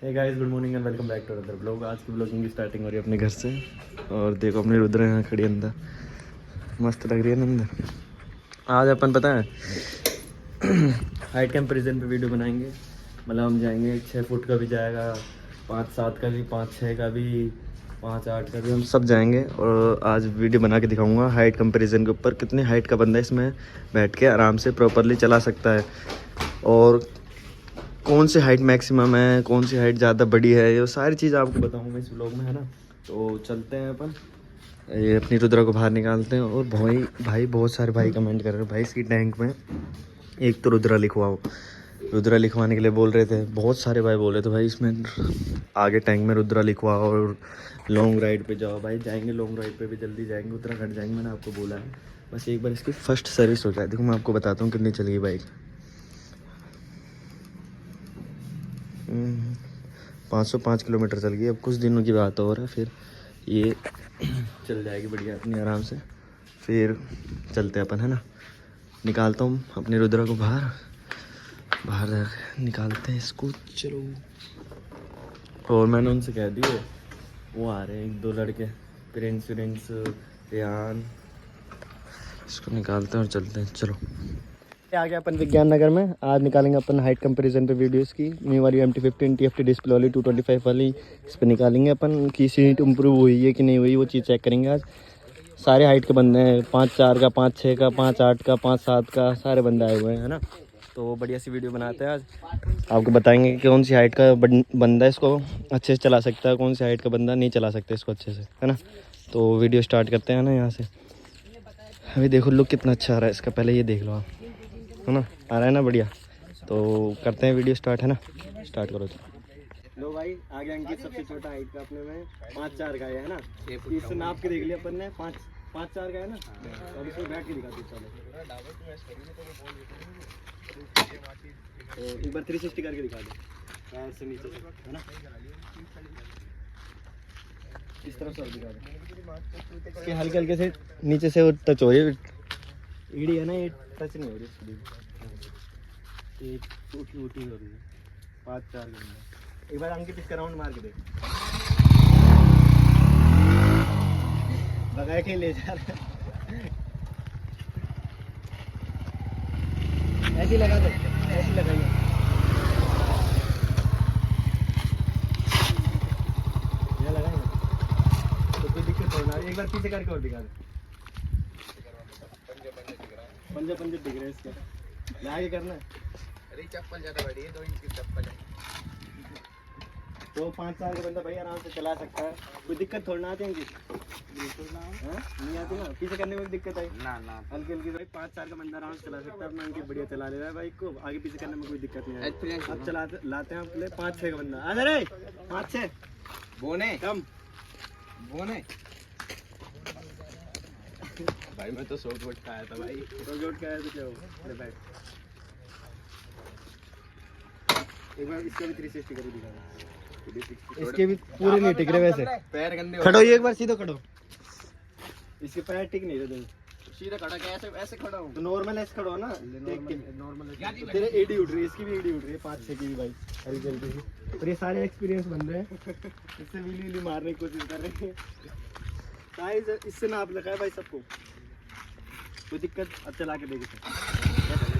Hey guys, good morning and welcome back to another blog. आज की blogging की starting हो रही है अपने घर से। और देखो अपनी रुद्र यहाँ खड़ी अंदर, मस्त लग रही है ना अंदर। आज अपन पता है हाइट कंपैरिजन पे वीडियो बनाएंगे। मतलब हम जाएंगे 6 फुट का भी जाएगा, 5-7 का भी, 5-6 का भी, 5-8 का भी, हम सब जाएंगे। और आज वीडियो बना के दिखाऊंगा हाइट कंपैरिजन के ऊपर, कितने हाइट का बंदा इसमें बैठ के आराम से प्रॉपरली चला सकता है, और कौन सी हाइट मैक्सिमम है, कौन सी हाइट ज़्यादा बड़ी है, ये सारी चीज़ आपको बताऊंगा इस व्लॉग में, है ना। तो चलते हैं अपन, ये अपनी रुद्रा को बाहर निकालते हैं। और भाई बहुत सारे भाई कमेंट कर रहे हैं भाई इसकी टैंक में एक तो रुद्रा लिखवाओ। रुद्रा लिखवाने के लिए बोल रहे थे, बहुत सारे भाई बोल रहे थे भाई इसमें आगे टैंक में रुद्रा लिखवाओ और लॉन्ग राइड पे जाओ। भाई जाएंगे लॉन्ग राइड पे भी, जल्दी जाएंगे, उत्तराखंड जाएंगे, मैंने आपको बोला है। बस एक बार इसकी फर्स्ट सर्विस हो जाए। देखो मैं आपको बताता हूँ कितनी चली बाइक। 505 किलोमीटर चल गई। अब कुछ दिनों की बात और है, फिर ये चल जाएगी बढ़िया अपनी आराम से। फिर चलते अपन, है ना। निकालता हूँ अपनी रुद्रा को बाहर निकालते हैं इसको, चलो। और मैंने उनसे कह दिए, वो आ रहे हैं 1-2 लड़के, प्रिंस रेहान। इसको निकालते हैं और चलते हैं, चलो। आ गया अपन विज्ञान नगर में। आज निकालेंगे अपन हाइट कंपैरिजन पे वीडियोस की। न्यू वाली MT-15 TFT डिस्प्ले वाली 225 वाली, इस पर निकालेंगे अपन की सीट इम्प्रूव हुई है कि नहीं हुई, वो चीज़ चेक करेंगे आज। सारे हाइट के बंदे हैं, 5-4 का, 5-6 का, 5-8 का, 5-7 का, सारे बंदे आए हुए हैं, है ना। तो बढ़िया सी वीडियो बनाते हैं आज। आपको बताएंगे कि कौन सी हाइट का बंदा इसको अच्छे से चला सकता है, कौन सी हाइट का बंदा नहीं चला सकता इसको अच्छे से, है ना। तो वीडियो स्टार्ट करते हैं ना यहाँ से। अभी देखो लुक कितना अच्छा आ रहा है इसका, पहले ये देख लो आप, है ना। आ रहा है ना बढ़िया। तो करते हैं वीडियो स्टार्ट, है ना। स्टार्ट करो तो। लो भाई, आगे अंकित सबसे छोटा हाइट का अपने में 5-4 का है ना। इससे नाप के देख लिया अपन ने, 5-4 का है ना। और इसमें बैठ के दिखा दो, चलो। तो एक बार 360 करके दिखा दो, पैर से नीचे से, है ना। इस तरफ से और दिखा दो कि हल्के हल्के से नीचे से टच हो रही ईडी है ना, ये टच नहीं हो रही, ये टूटी हो रही है। 5-4 घंटे एक बार अंकित इसका राउंड मार के देख, लगा के ले जा रहा है। ऐसी लगा दो, ऐसी लगाइए, ये लगाएंगे तो कोई दिक्कत नहीं आ रही। एक बार पीछे करके और दिखा दो, पंजे दिख रहे हैं इसके, आगे करना है। अरे चप्पल ज़्यादा बड़ी है, 2 इंच की चप्पल है। तो 5-4 का बंदा भाई आराम से चला सकता है, कोई दिक्कत थोड़ी ना आती है। नहीं आती ना, पीछे करने में दिक्कत आई ना, हल्की भाई 5-4 का बंदा आराम से चला सकता है अपना। अंकित बढ़िया चला ले रहा है बाइक को, आगे पीछे करने में कोई दिक्कत नहीं आई। अब चलाते लाते हैं अपने 5-6 का बंदा। अरे 5-6 बोने कम बोने भाई, मैं तो शॉर्ट वोट का आया था भाई, शॉर्ट वोट का आया तो क्या हो। अरे भाई एक बार इसका भी 360 करके दिखा दो, इसके भी पूरे नहीं टिक रहे वैसे, पैर गंदे खड़ो, ये एक बार सीधा खड़ो, इसके पैर टिक नहीं रहे। सीधा खड़ा कैसे, ऐसे खड़ा हूं तो नॉर्मल ऐसे खड़ो ना, नॉर्मल तेरे एडी उठ रही है, इसकी भी एडी उठ रही है 5-6 की भी भाई, हरी जल्दी से। और ये सारे एक्सपीरियंस बन रहे हैं, इससे वीली मारने की कोशिश कर रहे हैं। साइज इससे नाप लगा है भाई सबको, कोई दिक्कत। अब चला के देखिए,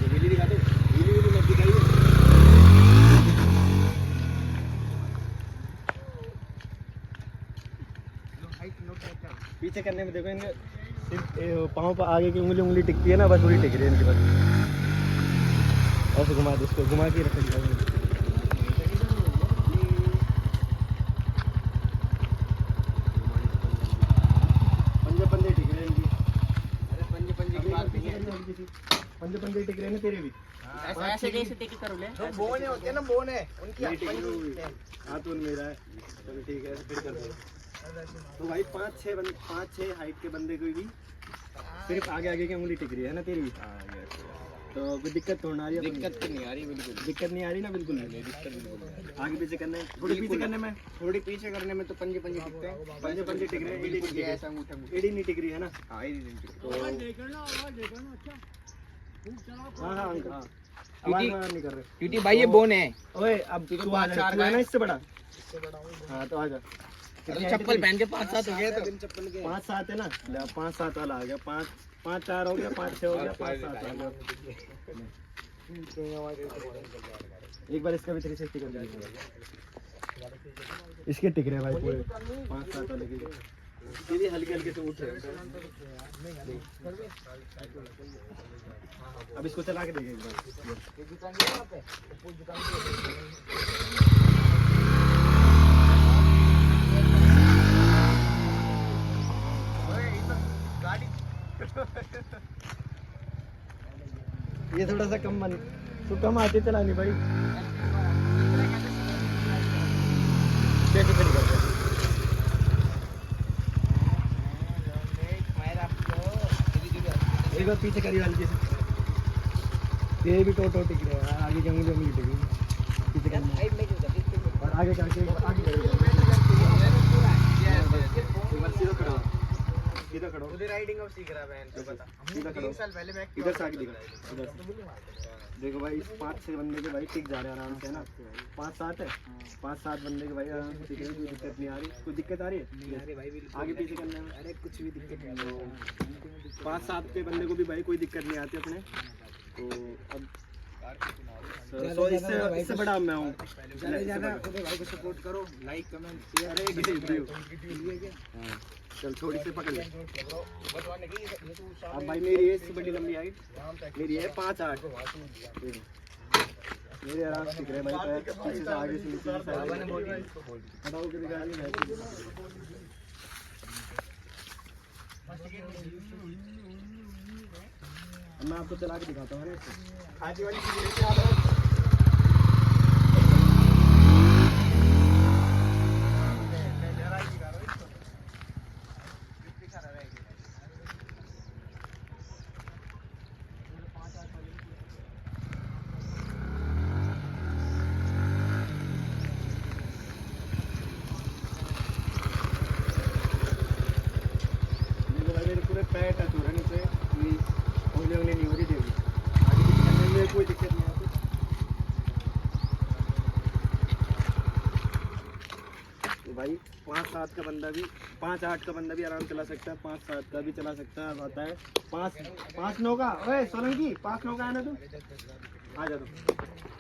वीली दिखा दो, वीली मत दिखाइए। पीछे करने में देखो, इनके सिर्फ पाँव पर आगे की उंगली टिकती है ना, बस वही टिक रही है इनके पास। ऐसे घुमा दो, उसको घुमा के रखो, पंजे टिक रहे हैं इनकी। अरे पंजे टिक रहे हैं ना तेरे भी, ऐसे कैसे टिक करो ले, बोने होते हैं ना, बोने उनकी हाथ उन मेरा है। चलो ठीक है, फिर कर दो। तो भाई 5-6 हाइट के बंदे को भी सिर्फ आगे की उंगली टिक रही है ना तेरी भी। तो कोई दिक्कत तो आ रही है? दिक्कत तो नहीं आ रही, बिल्कुल दिक्कत नहीं आ रही ना, बिल्कुल नहीं दिक्कत, बिल्कुल। आगे पीछे करने, थोड़ी पीछे करने में, थोड़ी पीछे करने में तो पंजे टिकते हैं, पंजे टिक रहे हैं, एडी नहीं ऐसा एडी नहीं टिक रही है ना। हाँ एडी नहीं टिक, तो हाँ अंकल, आवाज नहीं कर रहे टीटी भाई ये बोन है। ओए अब तू आ जा, तू है ना इससे बड़ा। हाँ तो आ जा। चप्पल पहन के 5-7 हो गए तो 5-7 है ना, ले 5-7 वाला आ गया। 5-4 हो गया, 5-6 हो गया, 5-7 आ गया। एक बार इसका भी 360 कर दीजिए। इसके टिक रहे भाई पूरे 5-7 वाले के। ये हल्के हल्के से उठ रहे हैं। अब इसको चला के देखिए एक बार। ये थोड़ा सा कम मन तो कम आती चलानी भाई। कैसे खड़ी करते हैं? एक बार पीछे करी हल्की से। ये भी टोटो टिक रहे हैं, आगे जंगली जंगली टिक रही है। पीछे करना और आगे करके आगे करेगा। सीधा खड़ो। उधर राइडिंग अब सीख रहा है बहन तो बता। सीधा खड़ो। 3 साल पहले मैं इधर से आगे दिखा। इधर से देखो भाई, 5-6 बंदे के भाई टिक जा रहे हैं आराम से, है ना। 5-7 है, 5-7 बंदे के भाई आराम से टिक रहे हैं, कोई दिक्कत नहीं आ रही। कोई दिक्कत आ रही है आगे पीछे करने में? अरे कुछ भी दिक्कत नहीं है। 5-7 के बंदे को भी भाई कोई दिक्कत नहीं आती अपने। तो अब तो इससे बड़ा मैं हूँ। ज़्यादा भाई को सपोर्ट करो, लाइक कमेंट शेयर। अरे चल थोड़ी सी पकड़ ले। अब भाई मेरी है इससे बड़ी लंबी हाइट, मेरी है 5-8। मेरे आराम से दिख रहे भाई पैर पीछे से आगे से नीचे से हटाओ के दिखा नहीं है। मैं आपको चला के दिखाता हूँ ना इससे। आगे वाली चीज़ पैर टच हो रहा है नीचे, उंगली नहीं हो रही देवी। आगे पीछे करने में कोई दिक्कत नहीं आती। तो भाई 5-7 का बंदा भी, 5-8 का बंदा भी आराम चला सकता है, 5-7 का भी चला सकता है। आता है 5-9 का। ओए सोलंकी 5-9 का है ना तू? आ जा। तो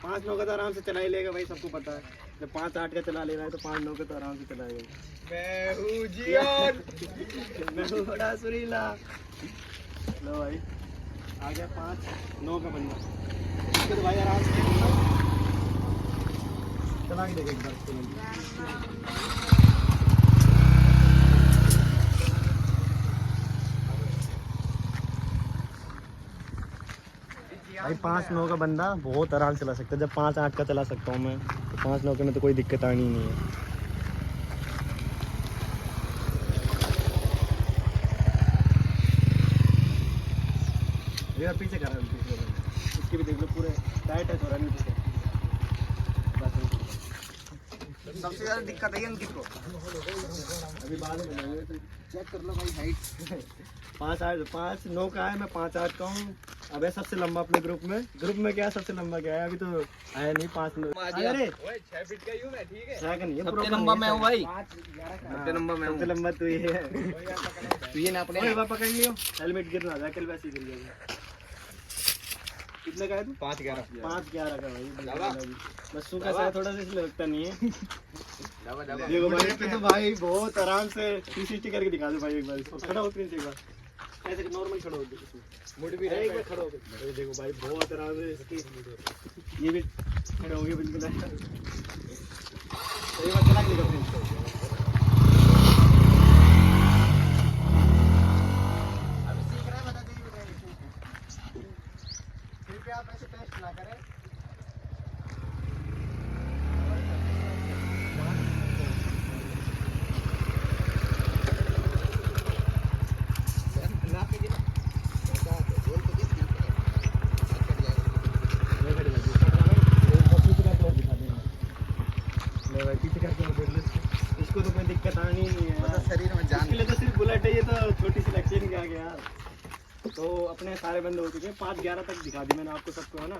5-9 का तो आराम से चला ही लेगा भाई, सबको पता है। जब 5-8 का चला ले रहा है तो 5-9 का तो आराम से चलाएगा। मैं हूँ बड़ा सुरीला। लो भाई आ गया 5-9 का बंदा। इसको तो भाई आराम से चला के देगा एक बार। भाई 5-9 का बंदा बहुत आराम से चला सकता है। जब 5-8 का चला सकता हूँ मैं, तो 5-9 के में तो कोई दिक्कत आनी ही नहीं है। यार पीछे कर रहा है, इसके भी देख लो पूरे टाइट है थोड़ा नीचे से। सबसे ज़्यादा दिक्कत है अंकित को। अभी बाद में चेक कर लो भाई हाइट। 5-9 का है, मैं 5-8 का हूँ। अब है सबसे लंबा अपने ग्रुप में क्या सबसे लंबा क्या है? अभी तो आया नहीं 5-9। अरे 6 फीट का ही हूँ मैं, ठीक है। सबसे लंबा मैं हूँ भाई। सबसे लंबा मैं हूँ। सबसे लंबा तू ही है। तू ये ना अपने पकड़ लियो, हेलमेट गिर ना जाए, कल वैसे ही गिर जाएगा। कितने का है तू? 5-11 का भाई। बस सूखा सा थोड़ा सा इसलिए लगता नहीं है। देखो भाई इसमें तो भाई बहुत आराम से 360 करके दिखा दो भाई। एक बार इसको खड़ा हो प्रिंस, एक बार ऐसे नॉर्मल खड़ा हो इसमें मुड़ भी एक बार खड़ा हो। देखो भाई बहुत आराम से इसकी ये भी खड़े हो गए बिल्कुल। एक बार चला के दिखा प्रिंस। अभी सीख रहा है, बता दीजिए कृपया आप ऐसे टेस्ट ना करें। इसको तो कोई दिक्कत आनी नहीं है, मतलब शरीर में जान इसके लिए तो सिर्फ बुलेट है। ये तो छोटी सी लगती है, क्या यार। तो अपने सारे बंद हो चुके हैं, 5-11 तक दिखा दी मैंने आपको सबको, है ना।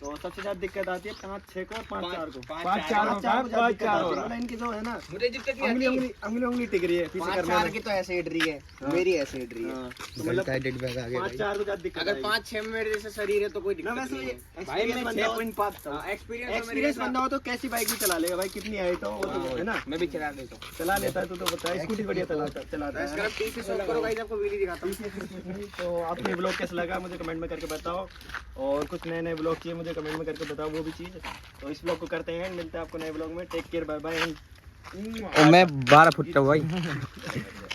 तो सबसे ज्यादा दिक्कत आती है 5-6 को और 5-4 को। 5-4 को मतलब इनकी जो है ना मुझे दिक्कत नहीं उंगली आती। उंगली टिक रही है पीछे करने 5-4 में। की तो ऐसे हिट रही है, मेरी ऐसे हिट रही है। तो मतलब 5-4 को ज्यादा दिक्कत अगर आएगी। 5-6 में मेरे जैसे शरीर है तो कोई ना दिक्कत वैसे नहीं ये है। भाई मैं 6.5 था। एक्सपीरियंस बंदा हो तो कैसी बाइक भी चला लेगा भाई, कितनी आई तो वो तो है ना, मैं भी चला लेता हूँ। चला लेता है तो बता, स्कूटी बढ़िया चलाता है। इसका पीछे शॉप करो गाइस, आपको वीडियो दिखाता हूँ। तो आपको ये ब्लॉग कैसा लगा मुझे कमेंट में करके बताओ, और कुछ नए नए ब्लॉग चाहिए मुझे कमेंट में करके बताओ वो भी चीज़। तो इस ब्लॉग को करते हैं, मिलते हैं आपको नए ब्लॉग में। Take care, bye bye and और मैं 12 फुट का भाई।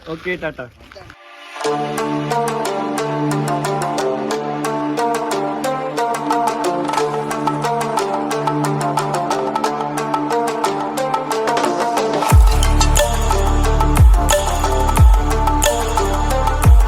ओके टाटा।